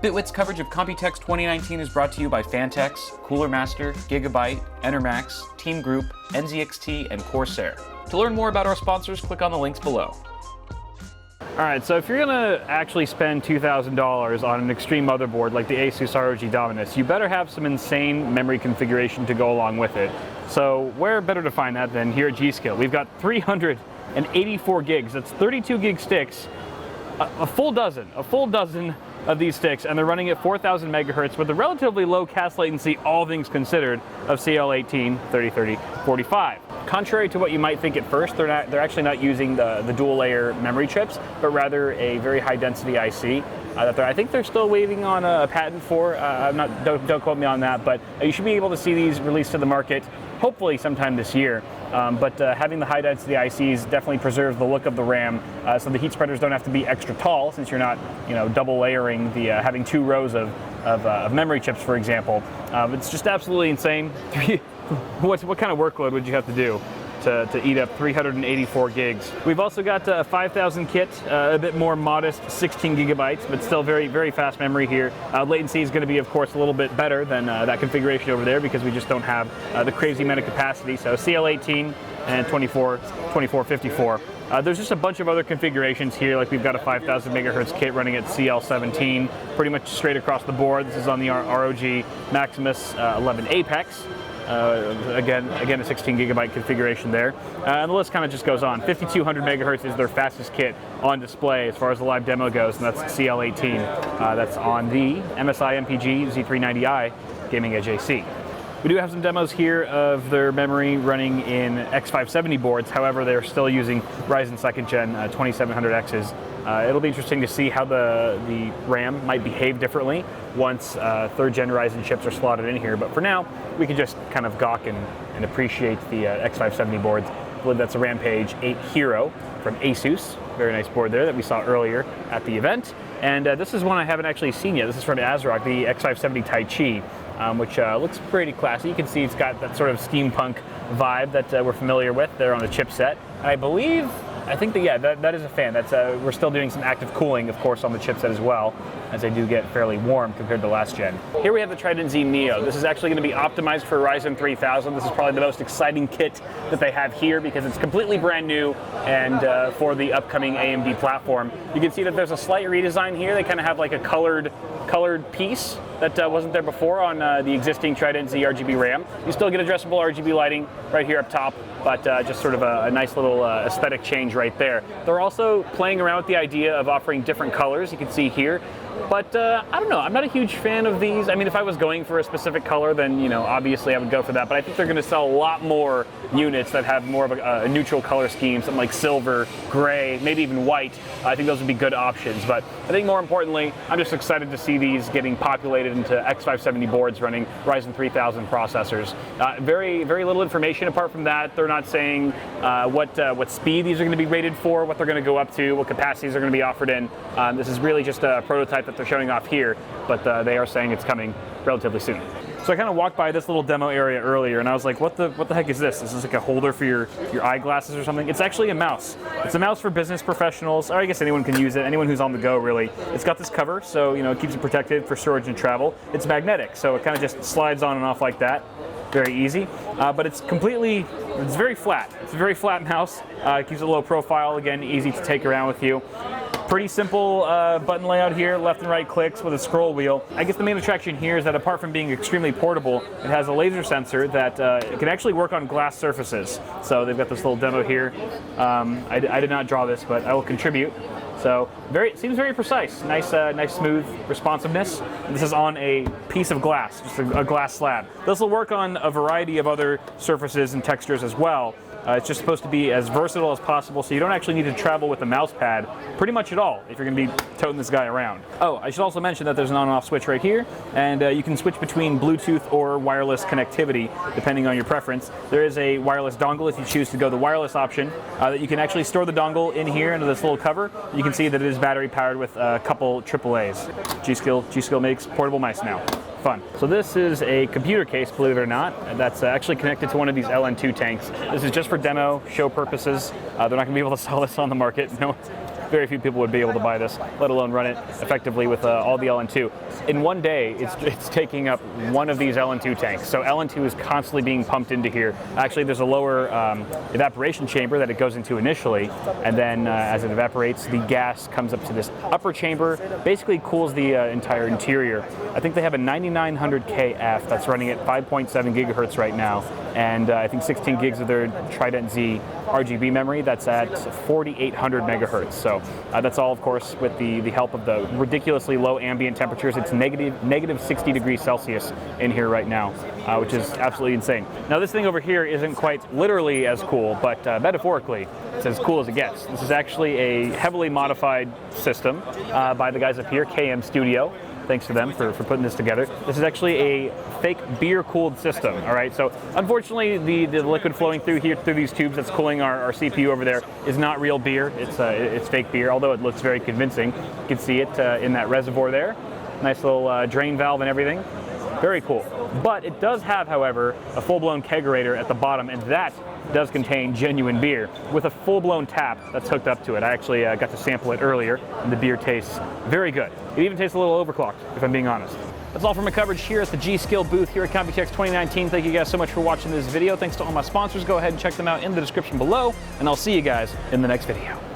Bitwit's coverage of Computex 2019 is brought to you by Fantex, Cooler Master, Gigabyte, Enermax, Team Group, NZXT, and Corsair. To learn more about our sponsors, click on the links below. All right, so if you're gonna actually spend $2,000 on an extreme motherboard like the Asus ROG Dominus, you better have some insane memory configuration to go along with it. So where better to find that than here at G.Skill? We've got 384 gigs, that's 32 gig sticks, a full dozen of these sticks, and they're running at 4,000 megahertz with a relatively low CAS latency, all things considered, of CL18, 3030, 45. Contrary to what you might think at first, they're actually not using the dual layer memory chips, but rather a very high density IC that I think they're still waiting on a patent for. Don't quote me on that, but you should be able to see these released to the market hopefully sometime this year. But having the high density ICs definitely preserves the look of the RAM, so the heat spreaders don't have to be extra tall, since you're not, double layering the having two rows of memory chips, for example. It's just absolutely insane. What kind of workload would you have to do to eat up 384 gigs? We've also got a 5000 kit, a bit more modest, 16 gigabytes, but still very, very fast memory here. Latency is going to be, of course, a little bit better than that configuration over there, because we just don't have the crazy amount of capacity. So CL18 and 2454. There's just a bunch of other configurations here, like we've got a 5000 megahertz kit running at CL17, pretty much straight across the board. This is on the ROG Maximus 11 Apex. Again, a 16 gigabyte configuration there. And the list kind of just goes on. 5200 megahertz is their fastest kit on display as far as the live demo goes, and that's CL18. That's on the MSI MPG Z390i Gaming Edge AC. We do have some demos here of their memory running in X570 boards. However, they're still using Ryzen 2nd Gen 2700Xs. It'll be interesting to see how the RAM might behave differently once 3rd Gen Ryzen chips are slotted in here. But for now, we can just kind of gawk and appreciate the X570 boards. I believe that's a Rampage 8 Hero from Asus. Very nice board there that we saw earlier at the event. And this is one I haven't actually seen yet. This is from ASRock, the X570 Tai Chi, which looks pretty classy. You can see it's got that sort of steampunk vibe that we're familiar with there on the chipset. And I think that, that is a fan. That's we're still doing some active cooling, of course, on the chipset as well, as they do get fairly warm compared to last gen. Here we have the Trident Z Neo. This is actually going to be optimized for Ryzen 3000. This is probably the most exciting kit that they have here, because it's completely brand new and for the upcoming AMD platform. You can see that there's a slight redesign here. They kind of have like a colored piece that wasn't there before on the existing Trident Z RGB RAM. You still get addressable RGB lighting right here up top, but just sort of a nice little aesthetic change right there. They're also playing around with the idea of offering different colors, you can see here. But I don't know, I'm not a huge fan of these. I mean, if I was going for a specific color, then obviously I would go for that. But I think they're going to sell a lot more units that have more of a neutral color scheme, something like silver, gray, maybe even white. I think those would be good options. But I think more importantly, I'm just excited to see these getting populated into X570 boards running Ryzen 3000 processors. Very, very little information apart from that. They're not saying what speed these are going to be rated for, what they're going to go up to, what capacities are going to be offered in. This is really just a prototype that they're showing off here, but they are saying it's coming relatively soon. So I kind of walked by this little demo area earlier, and I was like, what the heck is this? Is this like a holder for your eyeglasses or something? It's actually a mouse. It's a mouse for business professionals, or I guess anyone can use it, anyone who's on the go, really. It's got this cover, so it keeps it protected for storage and travel. It's magnetic, so it kind of just slides on and off like that. Very easy, but it's very flat. It's a very flat mouse. It keeps a low profile, again, easy to take around with you. Pretty simple button layout here, left and right clicks with a scroll wheel. I guess the main attraction here is that apart from being extremely portable, it has a laser sensor that it can actually work on glass surfaces. So they've got this little demo here. I did not draw this, but I will contribute. So seems very precise. Nice smooth responsiveness. This is on a piece of glass, just a glass slab. This will work on a variety of other surfaces and textures as well. It's just supposed to be as versatile as possible, so you don't actually need to travel with a mouse pad pretty much at all if you're going to be toting this guy around. Oh, I should also mention that there's an on and off switch right here, and you can switch between Bluetooth or wireless connectivity depending on your preference. There is a wireless dongle if you choose to go the wireless option, that you can actually store the dongle in here into this little cover. You can see that it is battery powered with a couple AAAs. G.Skill makes portable mice now. Fun. So this is a computer case, believe it or not, that's actually connected to one of these LN2 tanks. This is just for demo, show purposes. They're not going to be able to sell this on the market. No very few people would be able to buy this, let alone run it effectively with all the LN2. In one day, it's taking up one of these LN2 tanks. So LN2 is constantly being pumped into here. Actually, there's a lower evaporation chamber that it goes into initially, and then as it evaporates, the gas comes up to this upper chamber, basically cools the entire interior. I think they have a 9900KF that's running at 5.7 gigahertz right now, and I think 16 gigs of their Trident Z RGB memory that's at 4800 megahertz. So that's all, of course, with the help of the ridiculously low ambient temperatures. It's negative 60 degrees Celsius in here right now, which is absolutely insane. Now this thing over here isn't quite literally as cool, but metaphorically it's as cool as it gets. This is actually a heavily modified system by the guys up here, KM Studio. Thanks to them for putting this together. This is actually a fake beer-cooled system, all right? So unfortunately, the liquid flowing through here, through these tubes that's cooling our CPU over there is not real beer. It's fake beer, although it looks very convincing. You can see it in that reservoir there. Nice little drain valve and everything. Very cool. But it does have, however, a full-blown kegerator at the bottom, and that does contain genuine beer with a full-blown tap that's hooked up to it. I actually got to sample it earlier, and the beer tastes very good. It even tastes a little overclocked, if I'm being honest. That's all for my coverage here at the G.Skill booth here at Computex 2019. Thank you guys so much for watching this video. Thanks to all my sponsors. Go ahead and check them out in the description below, and I'll see you guys in the next video.